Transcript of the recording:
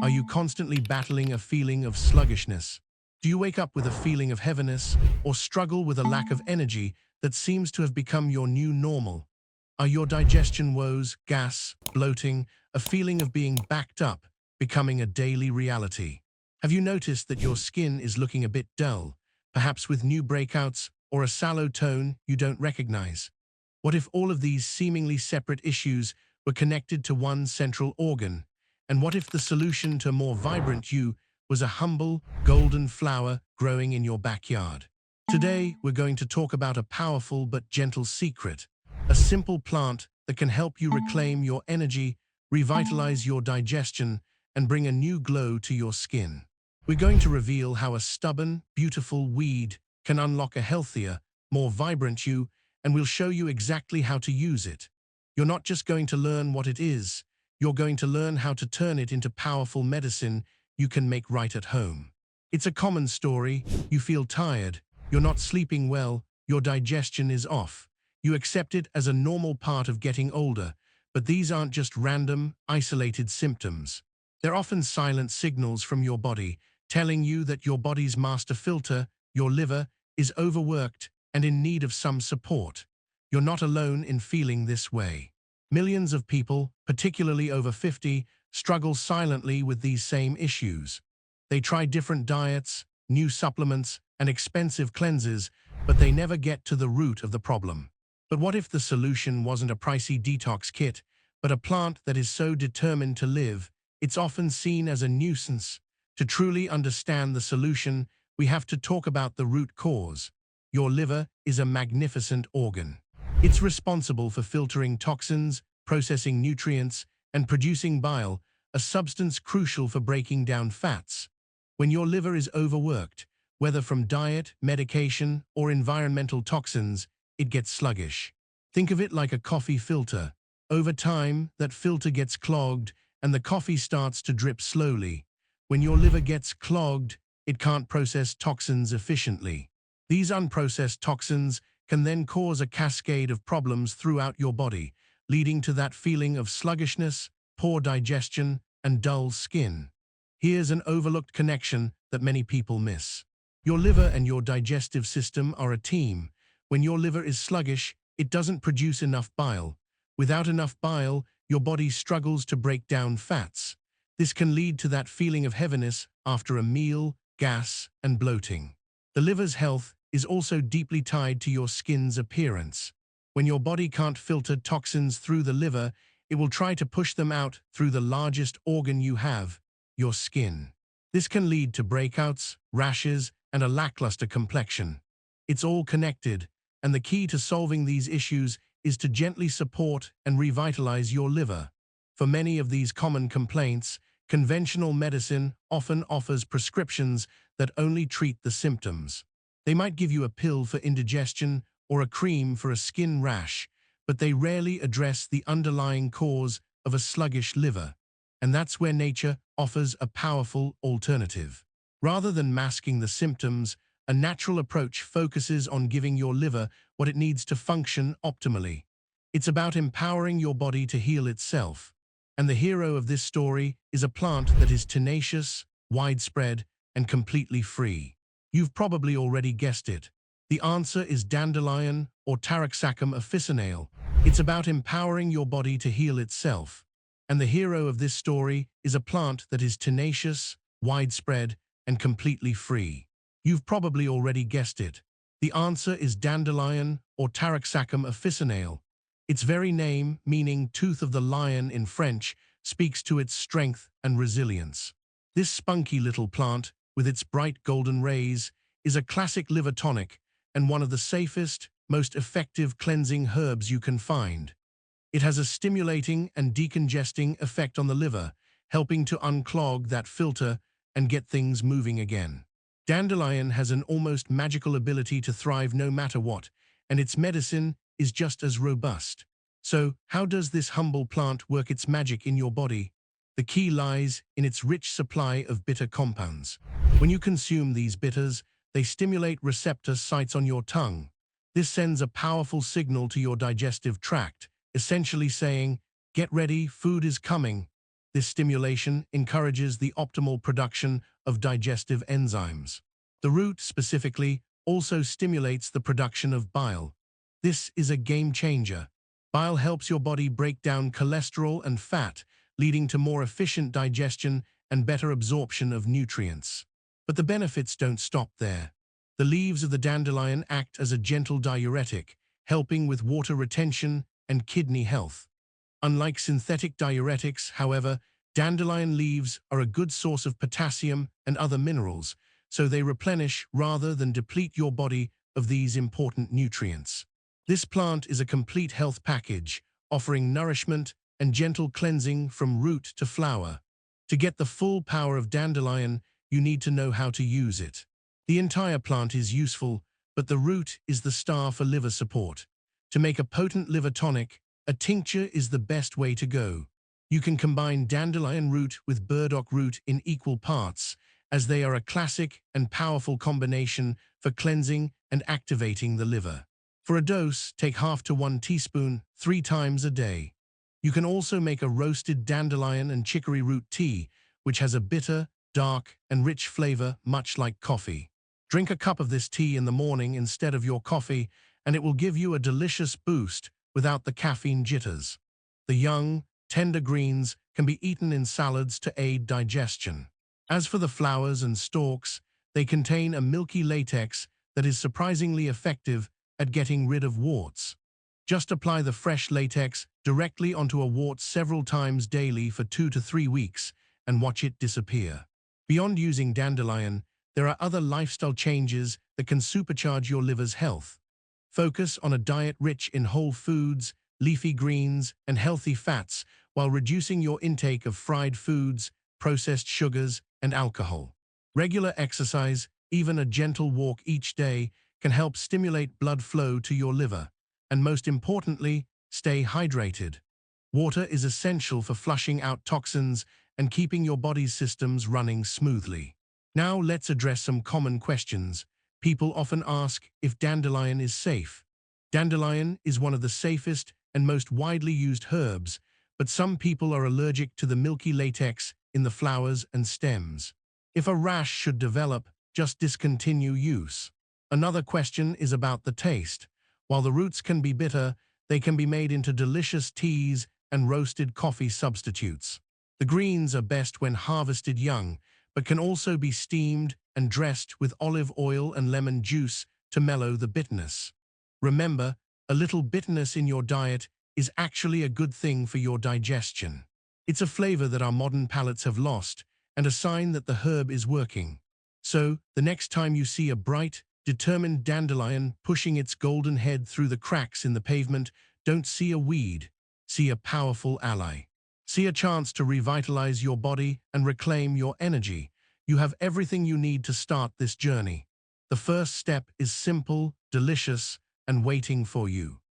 Are you constantly battling a feeling of sluggishness? Do you wake up with a feeling of heaviness or struggle with a lack of energy that seems to have become your new normal? Are your digestion woes, gas, bloating, a feeling of being backed up, becoming a daily reality? Have you noticed that your skin is looking a bit dull, perhaps with new breakouts or a sallow tone you don't recognize? What if all of these seemingly separate issues were connected to one central organ? And what if the solution to a more vibrant you was a humble, golden flower growing in your backyard? Today, we're going to talk about a powerful but gentle secret, a simple plant that can help you reclaim your energy, revitalize your digestion, and bring a new glow to your skin. We're going to reveal how a stubborn, beautiful weed can unlock a healthier, more vibrant you, and we'll show you exactly how to use it. You're not just going to learn what it is, you're going to learn how to turn it into powerful medicine you can make right at home. It's a common story. You feel tired, you're not sleeping well, your digestion is off. You accept it as a normal part of getting older, but these aren't just random, isolated symptoms. They're often silent signals from your body, telling you that your body's master filter, your liver, is overworked and in need of some support. You're not alone in feeling this way. Millions of people, particularly over 50, struggle silently with these same issues. They try different diets, new supplements, and expensive cleanses, but they never get to the root of the problem. But what if the solution wasn't a pricey detox kit, but a plant that is so determined to live, it's often seen as a nuisance? To truly understand the solution, we have to talk about the root cause. Your liver is a magnificent organ. It's responsible for filtering toxins, processing nutrients, and producing bile, a substance crucial for breaking down fats. When your liver is overworked, whether from diet, medication, or environmental toxins, it gets sluggish. Think of it like a coffee filter. Over time, that filter gets clogged, and the coffee starts to drip slowly. When your liver gets clogged, it can't process toxins efficiently. These unprocessed toxins can then cause a cascade of problems throughout your body, leading to that feeling of sluggishness, poor digestion, and dull skin. Here's an overlooked connection that many people miss. Your liver and your digestive system are a team. When your liver is sluggish, it doesn't produce enough bile. Without enough bile, your body struggles to break down fats. This can lead to that feeling of heaviness after a meal, gas, and bloating. The liver's health is also deeply tied to your skin's appearance. When your body can't filter toxins through the liver, it will try to push them out through the largest organ you have, your skin. This can lead to breakouts, rashes, and a lackluster complexion. It's all connected, and the key to solving these issues is to gently support and revitalize your liver. For many of these common complaints, conventional medicine often offers prescriptions that only treat the symptoms. They might give you a pill for indigestion or a cream for a skin rash, but they rarely address the underlying cause of a sluggish liver. And that's where nature offers a powerful alternative. Rather than masking the symptoms, a natural approach focuses on giving your liver what it needs to function optimally. It's about empowering your body to heal itself. And the hero of this story is a plant that is tenacious, widespread, and completely free. You've probably already guessed it. The answer is Dandelion or Taraxacum officinale. It's about empowering your body to heal itself. And the hero of this story is a plant that is tenacious, widespread, and completely free. You've probably already guessed it. The answer is Dandelion or Taraxacum officinale. Its very name, meaning tooth of the lion in French, speaks to its strength and resilience. This spunky little plant, with its bright golden rays, is a classic liver tonic and one of the safest, most effective cleansing herbs you can find. It has a stimulating and decongesting effect on the liver, helping to unclog that filter and get things moving again. Dandelion has an almost magical ability to thrive no matter what, and its medicine is just as robust. So, how does this humble plant work its magic in your body? The key lies in its rich supply of bitter compounds. When you consume these bitters, they stimulate receptor sites on your tongue. This sends a powerful signal to your digestive tract, essentially saying, "Get ready, food is coming." This stimulation encourages the optimal production of digestive enzymes. The root, specifically, also stimulates the production of bile. This is a game changer. Bile helps your body break down cholesterol and fat, leading to more efficient digestion and better absorption of nutrients. But the benefits don't stop there. The leaves of the dandelion act as a gentle diuretic, helping with water retention and kidney health. Unlike synthetic diuretics, however, dandelion leaves are a good source of potassium and other minerals, so they replenish rather than deplete your body of these important nutrients. This plant is a complete health package, offering nourishment and gentle cleansing from root to flower. To get the full power of dandelion, you need to know how to use it. The entire plant is useful, but the root is the star for liver support. To make a potent liver tonic, a tincture is the best way to go. You can combine dandelion root with burdock root in equal parts, as they are a classic and powerful combination for cleansing and activating the liver. For a dose, take half to 1 teaspoon 3 times a day. You can also make a roasted dandelion and chicory root tea, which has a bitter, dark, and rich flavor much like coffee. Drink a cup of this tea in the morning instead of your coffee, and it will give you a delicious boost without the caffeine jitters. The young, tender greens can be eaten in salads to aid digestion. As for the flowers and stalks, they contain a milky latex that is surprisingly effective at getting rid of warts. Just apply the fresh latex directly onto a wart several times daily for 2 to 3 weeks and watch it disappear. Beyond using dandelion, there are other lifestyle changes that can supercharge your liver's health. Focus on a diet rich in whole foods, leafy greens, and healthy fats while reducing your intake of fried foods, processed sugars, and alcohol. Regular exercise, even a gentle walk each day, can help stimulate blood flow to your liver. And most importantly, stay hydrated. Water is essential for flushing out toxins and keeping your body's systems running smoothly. Now let's address some common questions. People often ask if dandelion is safe. Dandelion is one of the safest and most widely used herbs, but some people are allergic to the milky latex in the flowers and stems. If a rash should develop, just discontinue use. Another question is about the taste. While the roots can be bitter, they can be made into delicious teas and roasted coffee substitutes. The greens are best when harvested young, but can also be steamed and dressed with olive oil and lemon juice to mellow the bitterness. Remember, a little bitterness in your diet is actually a good thing for your digestion. It's a flavor that our modern palates have lost, and a sign that the herb is working. So, the next time you see a bright, determined dandelion pushing its golden head through the cracks in the pavement, don't see a weed, see a powerful ally. See a chance to revitalize your body and reclaim your energy. You have everything you need to start this journey. The first step is simple, delicious, and waiting for you.